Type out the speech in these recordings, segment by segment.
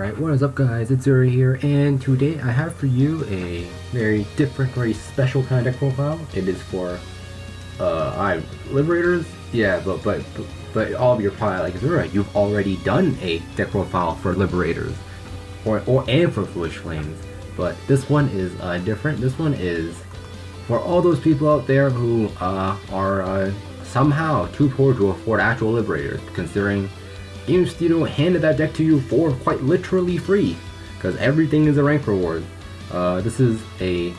Alright, what is up guys, it's Zuri here, and today I have for you a very different, very special kind of deck profile. It is for, Liberators? Yeah, but all of your probably like, Zuri, you've already done a deck profile for Liberators, and for Foolish Flames, but this one is, different. This one is for all those people out there who, are, somehow too poor to afford actual Liberators, considering Game Studio handed that deck to you for quite literally free, because everything is a rank reward. This is a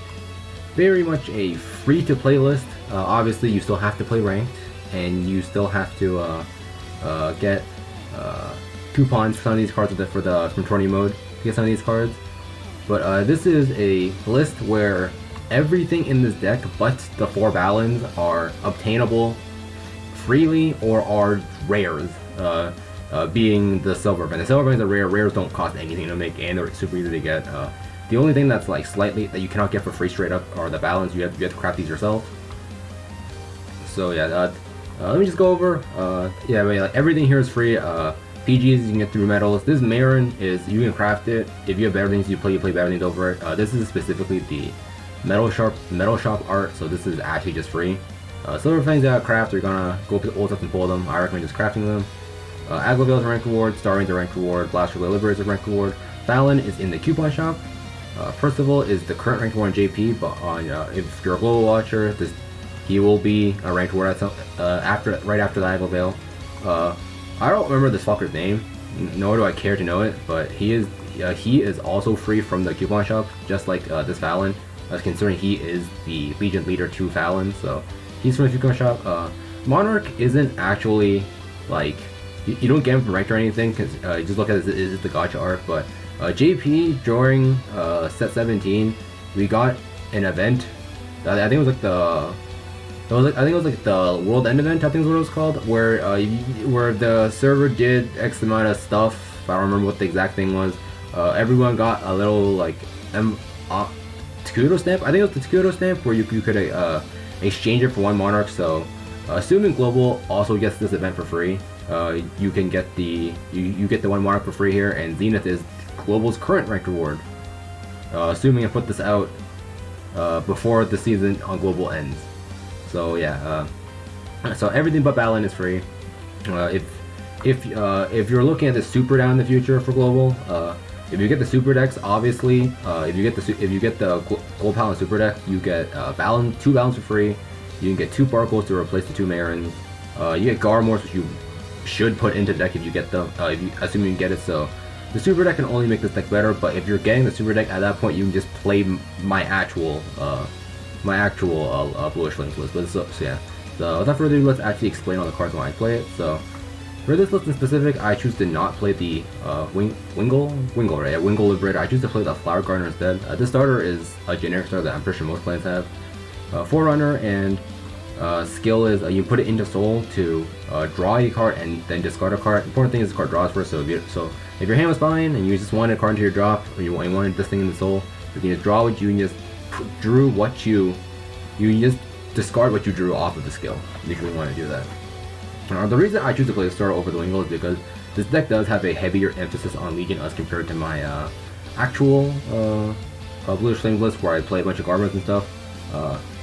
very much a free-to-play list. Obviously, you still have to play ranked, and you still have to get coupons for some of these cards for the from tourney mode to get some of these cards. But this is a list where everything in this deck, but the 4 balance, are obtainable freely or are rares. Being the silver band. The silver bands are rare. Rares don't cost anything to make, and they're super easy to get. The only thing that's like slightly that you cannot get for free straight up are the balance. You have to craft these yourself. So yeah, let me just go over. Yeah, but, like, everything here is free. PGs you can get through medals. This Marin is you can craft it. If you have better things, you play better things over it. This is specifically the metal shop art. So this is actually just free. Silver Fangs that craft, you're gonna go to the old stuff and pull them. I recommend just crafting them. Aqua Bale is a rank reward, Starring is a rank reward, Blaster Liberators is a rank reward. Fallon is in the coupon shop. Percival is the current rank reward in JP, but on if you're a global watcher, he will be a rank reward at some, right after the Aqua Bale. I don't remember this fucker's name, nor do I care to know it, but he is also free from the coupon shop, just like this Fallon, considering he is the Legion leader to Fallon, so he's from the coupon shop. Monarch isn't actually like. You don't get him from ranked or anything, because you just look at it as the gacha art, but JP during set 17 we got an event. I think it was like the World End event, I think is what it was called, where where the server did X amount of stuff. I don't remember what the exact thing was. Everyone got a little like Takudo stamp. I think it was the Takudo stamp where you could exchange it for 1 Monarch. So assuming Global also gets this event for free, you can get you get the 1 Monarch for free here, and Zenith is Global's current rank reward. Assuming I put this out before the season on Global ends. So yeah, so everything but Balin is free. If you're looking at the super down in the future for Global, if you get the super decks, obviously, if you get the Gold Paladin super deck, you get 2 Balance for free. You can get 2 Barcos to replace the 2 Marins. You get Garmors, which you should put into the deck if you get them, assuming you get it. So the super deck can only make this deck better, but if you're getting the super deck, at that point you can just play my actual Bluish Flames list. But so yeah, so without further ado, let's actually explain all the cards when I play it. So for this list in specific, I choose to not play the Wingle, right? Yeah, Wingle Liberator. I choose to play the Flower Gardener instead. This starter is a generic starter that I'm pretty sure most clans have. Forerunner, and skill is you put it into Soul to draw a card and then discard a card. Important thing is the card draws first. So if your hand was fine and you just wanted a card into your drop, or you wanted this thing in the Soul, you can just draw what you just drew what you just discard what you drew off of the skill if you want to do that. The reason I choose to play the starter over the Wingle is because this deck does have a heavier emphasis on Legion as compared to my actual Bluish Flame list where I play a bunch of Garbage and stuff.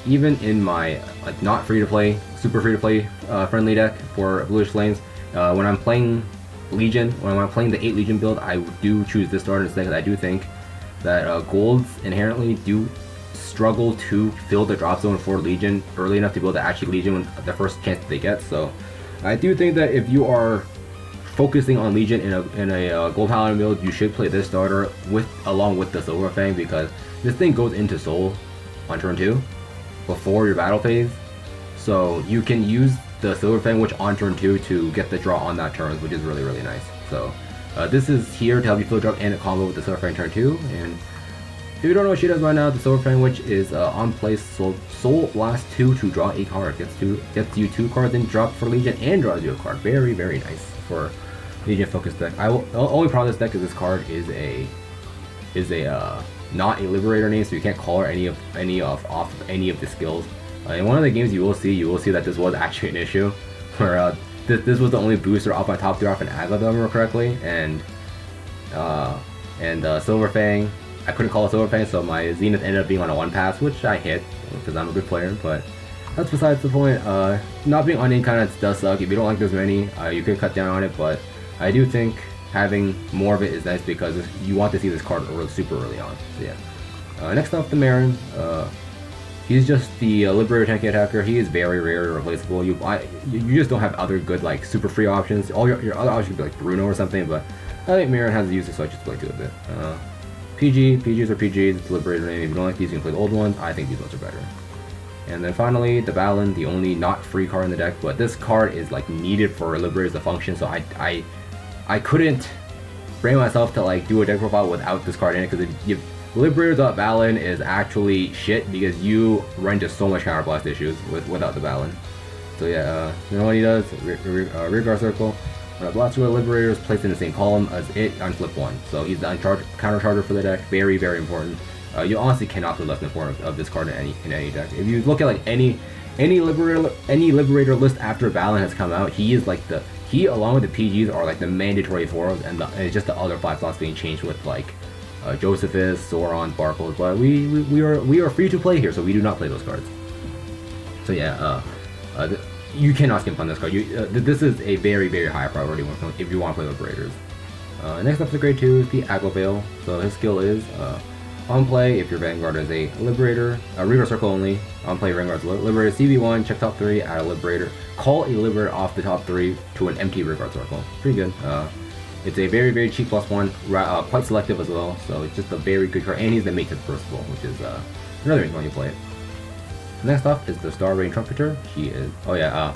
Even in my like not free to play, super free to play friendly deck for Bluish Flames, when I'm playing Legion, when I'm playing the 8 Legion build, I do choose this starter instead, because I do think that golds inherently do struggle to fill the drop zone for Legion early enough to be able to actually Legion when the first chance that they get. So I do think that if you are focusing on Legion in a Gold Paladin build, you should play this starter along with the Silver Fang, because this thing goes into Soul on turn 2 before your battle phase, so you can use the Silver Fang Witch on turn 2 to get the draw on that turn, which is really, really nice. So this is here to help you fill drop and a combo with the Silver Fang turn 2. And if you don't know what she does by now, the Silver Fang Witch is on place Soul Blast 2 to draw a card. Gets you 2 cards in drop for Legion and draws you a card. Very, very nice for Legion focused deck. The only problem with this deck is this card is not a Liberator name, so you can't call her any of the skills. In one of the games you will see that this was actually an issue, where this was the only booster off my top 3 off an Aga, if I remember correctly, and And Silver Fang, I couldn't call a Silver Fang, so my Zenith ended up being on a 1-pass, which I hit because I'm a good player, but that's besides the point. Not being Onion kind of does suck. If you don't like this many, you could cut down on it, but I do think having more of it is nice because you want to see this card super early on. So yeah. Next up, the Marin. He's just the Liberator tanky attacker. He is very rare and replaceable. You just don't have other good like super free options. All your other options could be like Bruno or something, but I think Marin has the uses, so I just play to a bit. PGs are PGs. It's the Liberator name. If you don't like these, you can play the old ones. I think these ones are better. And then finally, the Balin, the only not free card in the deck, but this card is like needed for Liberators to function. So I couldn't bring myself to like do a deck profile without this card in it, because Liberators.Balin is actually shit because you run into so much counterblast issues without the Balin. So yeah, you know what he does? Rearguard Circle. When a blaster with Liberator is placed in the same column as it on flip 1. So he's the counter charger for the deck. Very, very important. You honestly cannot play less than 4 of this card in any deck. If you look at like any Liberator list after Balin has come out, he is like he along with the PGs are like the mandatory 4s, and it's just the other 5 slots being changed with like Josephus, Sauron, Barkles. But we are free to play here, so we do not play those cards. So yeah, you cannot skimp on this card. This is a very, very high priority if you want to play Liberators. Next up, the grade 2 is the Aqua Bale. So his skill is on play, if your Vanguard is a Liberator, Reaver Circle only. On play, Vanguard's Liberator, CB1, check top 3, add a Liberator. Call a Liberator off the top 3 to an empty Rearguard Circle. Pretty good. It's a very, very cheap +1, quite selective as well, so it's just a very good card. And he's the mate to the Crucible, which is another reason why you play it. Next up is the Star Rain Trumpeter. He is, oh yeah,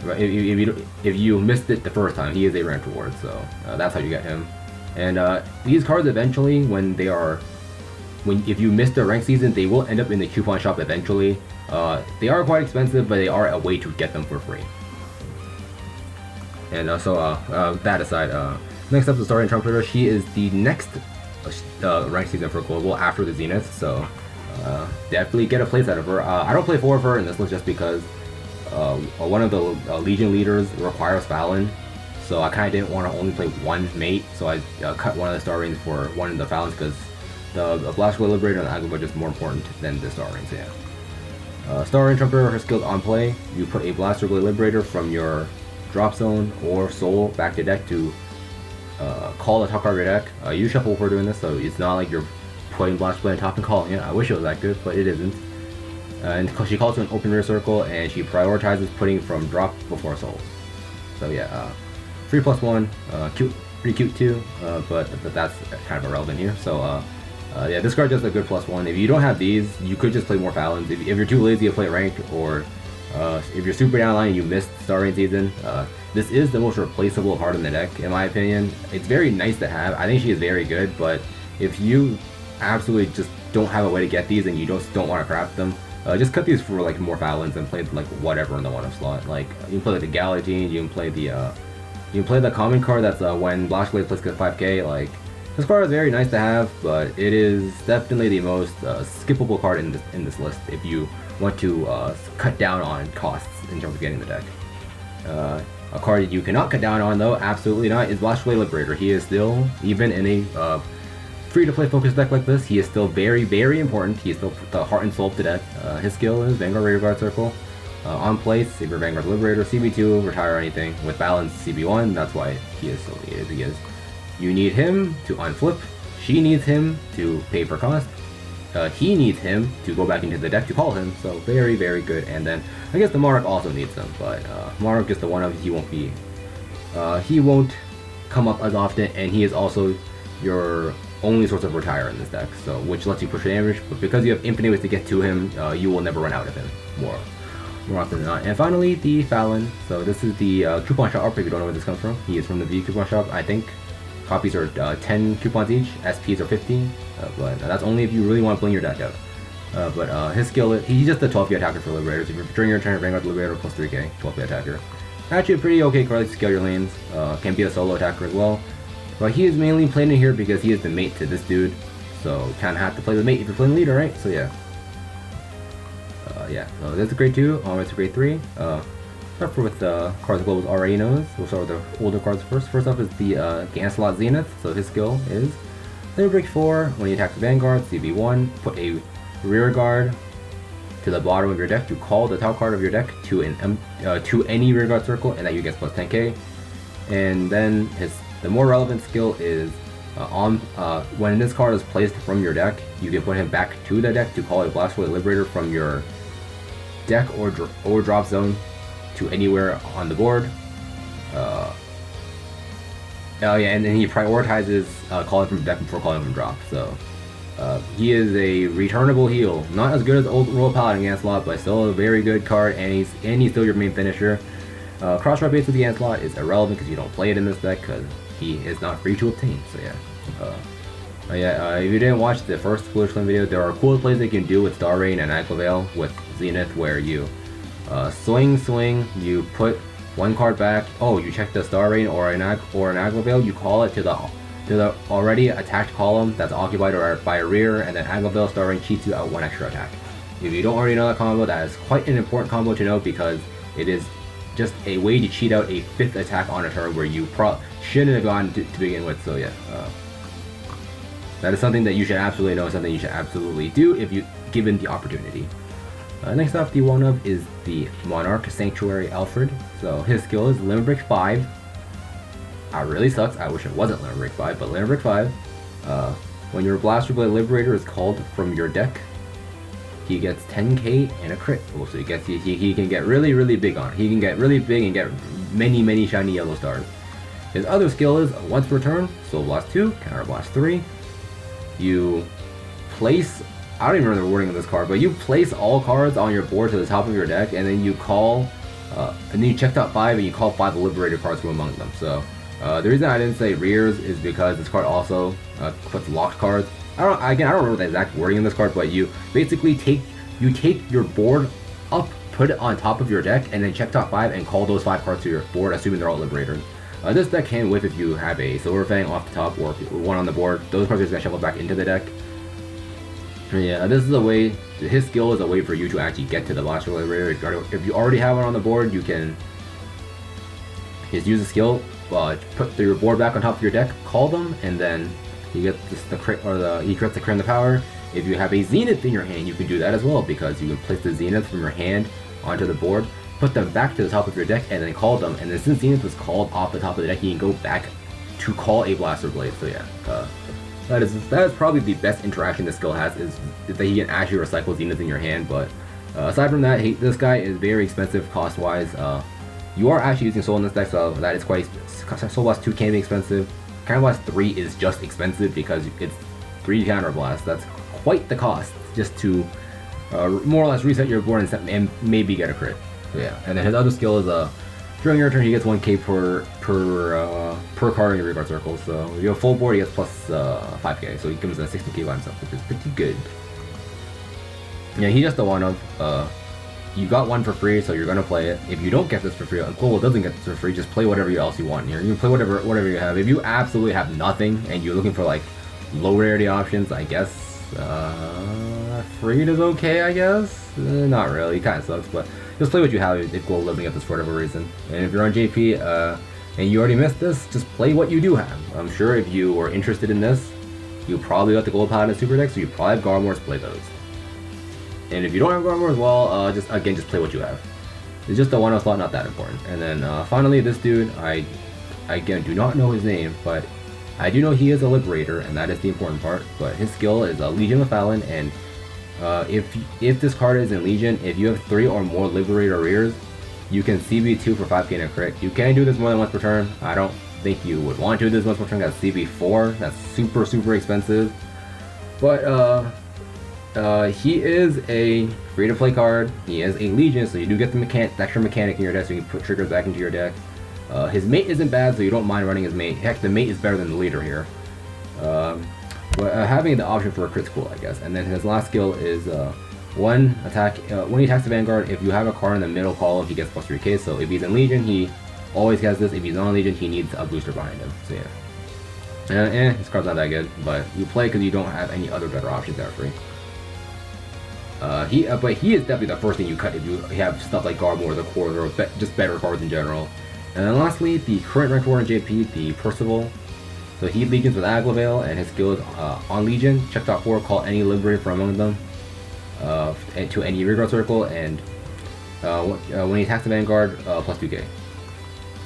if you missed it the first time, he is a rank reward, so that's how you get him. And these cards eventually, if you miss the rank season, they will end up in the coupon shop eventually. They are quite expensive, but they are a way to get them for free. And that aside, next up is the Star Rain Trumpeter. She is the next rank season for Global after the Zenith, so definitely get a place out of her. I don't play 4 of her in this list just because one of the Legion leaders requires Fallon, so I kind of didn't want to only play one mate, so I cut one of the Star Rains for one of the Fallons because the Blaster Liberator and the Aqua Bale are just more important than the Star Rains. Yeah. Star Rain Trumpeter, her skills on play. You put a Blaster Liberator from your drop zone or soul back to deck to call the top card of your deck. You shuffle before doing this, so it's not like you're putting Blaster Blade on top and calling it. I wish it was that good, but it isn't. And she calls to an open rear circle, and she prioritizes putting from drop before soul. So yeah, free +1, cute, pretty cute too, but that's kind of irrelevant here. So yeah, this card does a good +1. If you don't have these, you could just play more Fallons. If you're too lazy to play ranked, or if you're super down the line and you missed Star Rain season, this is the most replaceable card in the deck, in my opinion. It's very nice to have. I think she is very good, but if you absolutely just don't have a way to get these and you don't want to craft them, just cut these for like more Fallons and play like whatever in the 1-up slot. Like you can play like the Galatine, you can play the common card that's when Blaster Blade plays 5k. Like this card is very nice to have, but it is definitely the most skippable card in this list if you want to cut down on costs in terms of getting the deck. A card that you cannot cut down on though, absolutely not, is Blaster Blade Liberator. He is still, even in a free-to-play focused deck like this, he is still very, very important. He is still the heart and soul of the deck. His skill is Vanguard Rearguard Circle. On place, if you're Vanguard Liberator, CB2, retire anything. With balance, CB1, that's why he is so as he is. You need him to unflip. She needs him to pay for cost. He needs him to go back into the deck to call him, so very, very good. And then, I guess the Monarch also needs them, but Monarch is the one of he won't come up as often, and he is also your only source of retire in this deck, so which lets you push damage, but because you have infinite ways to get to him, you will never run out of him, more often than not. And finally, the Fallon. So this is the coupon shop, if you don't know where this comes from. He is from the V coupon shop, I think. Copies are 10 coupons each, SPs are 15, but that's only if you really want to bling your deck out. But his skill, he's just a 12k attacker for Liberators. If you're during your turn, Vanguard Liberator plus 3k, 12k attacker. Actually a pretty okay card to scale your lanes, can be a solo attacker as well. But he is mainly playing in here because he is the mate to this dude, so kind of have to play the mate if you're playing leader, right? So yeah. Yeah, so that's a grade 2, onwards to grade 3. Start with the cards the Globals already knows. We'll start with the older cards first. First up is the Ganslot Zenith. So his skill is Limit Break 4, when you attack the Vanguard, CB1, put a rear guard to the bottom of your deck to call the top card of your deck to any rear guard circle, and that you get plus 10k. And then the more relevant skill is when this card is placed from your deck, you can put him back to the deck to call a Blast Blade Liberator from your deck or drop zone to anywhere on the board. Oh yeah, and then he prioritizes calling from deck before calling from drop. So he is a returnable heal, not as good as old Royal Paladin Lancelot, but still a very good card, and he's still your main finisher. Cross-drop base with the Lancelot is irrelevant because you don't play it in this deck because he is not free to obtain. So yeah. If you didn't watch the first Foolish Flame video, there are cool plays they can do with Star Rain and Aqua Bale with Zenith, where you swing, you put one card back. Oh, you check the Star Rain or an Aqua Bale, you call it to the already attacked column that's occupied by a rear, and then Aqua Bale Star Rain cheats you out one extra attack. If you don't already know that combo, that is quite an important combo to know because it is just a way to cheat out a 5th attack on a turn where you shouldn't have gone to begin with. So yeah, that is something that you should absolutely know, something you should absolutely do if you given the opportunity. Next up, the one of is the Monarch Sanctuary Alfred. So his skill is Limit Break 5. It really sucks. I wish it wasn't Limit Break 5, but Limit Break 5. When your Blaster Blade Liberator is called from your deck, he gets 10k and a crit. So he can get really big on it. He can get really big and get many shiny yellow stars. His other skill is once per turn, Soul Blast 2, Counter Blast 3. You place, I don't even remember the wording of this card, but you place all cards on your board to the top of your deck, and then you call, and then you check top 5 and you call 5 Liberator cards from among them. So the reason I didn't say rears is because this card also puts locked cards. I don't remember the exact wording in this card, but you basically take your board up, put it on top of your deck, and then check top 5 and call those 5 cards to your board, assuming they're all Liberators. This deck can whiff if you have a Silver Fang off the top or one on the board. Those cards just get shuffled back into the deck. Yeah, this is a way, his skill is a way for you to actually get to the Blaster Liberator. If you already have one on the board, you can just use the skill, put your board back on top of your deck, call them, and then you get the crit, or he crits the crit and the power. If you have a Zenith in your hand, you can do that as well, because you can place the Zenith from your hand onto the board, put them back to the top of your deck, and then call them. And then since Zenith was called off the top of the deck, you can go back to call a Blaster Blade. So yeah, that is probably the best interaction this skill has, is that he can actually recycle Zenith in your hand. But aside from that, this guy is very expensive cost-wise. You are actually using Soul in this deck, so that is quite expensive. Soul Blast 2 can be expensive. Counter Blast 3 is just expensive because it's 3 Counter Blast. That's quite the cost just to more or less reset your board and maybe get a crit. So yeah, and then his other skill is during your turn he gets 1k per card in your rear guard circle. So if you have full board, he gets plus 5k, so he comes in 60k by himself, which is pretty good. Yeah, he's just the one of you got one for free, so you're gonna play it. If you don't get this for free, Global doesn't get this for free, just play whatever else you want here. You can play whatever you have. If you absolutely have nothing and you're looking for like low rarity options, I guess Freed is okay, I guess. Not really, it kind of sucks, but just play what you have if Global doesn't get this for whatever reason. And if you're on JP and you already missed this, just play what you do have. I'm sure if you were interested in this, you probably got the Gold Paladin Super Deck, so you probably have Garmors, play those. And if you don't have Garmor as well, just play what you have. It's just the one slot, not that important. And then finally, this dude, I again do not know his name, but I do know he is a Liberator, and that is the important part. But his skill is a Legion of Fallon, and if this card is in Legion, if you have 3 or more Liberator rears, you can CB2 for 5k and a crit. You can do this more than once per turn. I don't think you would want to do this once per turn. That's CB4. That's super expensive. But he is a free-to-play card. He is a Legion, so you do get the extra mechanic in your deck, so you can put triggers back into your deck. His mate isn't bad, so you don't mind running his mate. Heck, the mate is better than the leader here. But having the option for a crit's cool, I guess. And then his last skill is one attack. When he attacks the Vanguard, if you have a card in the middle column, he gets plus 3k. So if he's in Legion, he always has this. If he's not in Legion, he needs a booster behind him. So yeah. His card's not that good, but you play because you don't have any other better options that are free. But he is definitely the first thing you cut if you have stuff like Garmor or the Core, or just better cards in general. And then lastly, the current ranked war in JP, the Percival. So he legions with Aqua Bale, and his skill is on Legion. Check dot 4, call any Liberator from among them to any Vanguard circle, and when he attacks the Vanguard, plus 2k.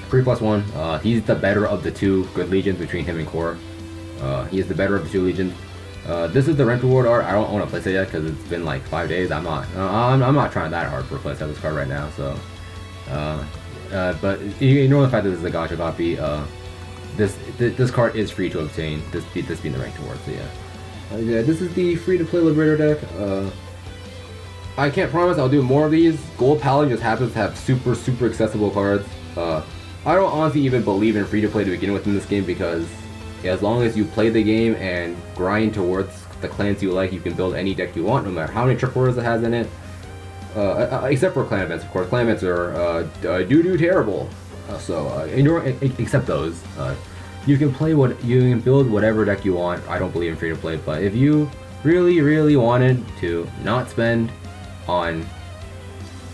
3+1. He's the better of the two good legions between him and Core. He is the better of the two legions. This is the rent reward art. I don't own a playset yet because it's been like 5 days. I'm not trying that hard for a playset this card right now. So, but ignore the fact that this is a gacha copy. This card is free to obtain. This being the ranked award. So yeah, this is the free to play Liberator deck. I can't promise I'll do more of these. Gold Paladin just happens to have super accessible cards. I don't honestly even believe in free to play to begin with in this game, because as long as you play the game and grind towards the clans you like, you can build any deck you want, no matter how many trick orders it has in it. Except for clan events, of course. Clan events are doo-doo terrible. Except those. You can build whatever deck you want. I don't believe in free to play, but if you really wanted to not spend on,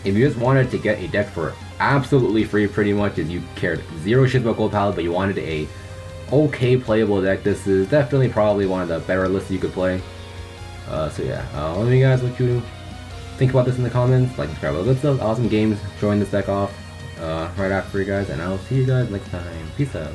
if you just wanted to get a deck for absolutely free, pretty much, as you cared zero shit about Gold Paladin, but you wanted a okay playable deck, this is definitely probably one of the better lists you could play. So yeah, let me guys what you think about this in the comments. Like, subscribe, let's have awesome games showing this deck off right after you guys, and I'll see you guys next time. Peace out.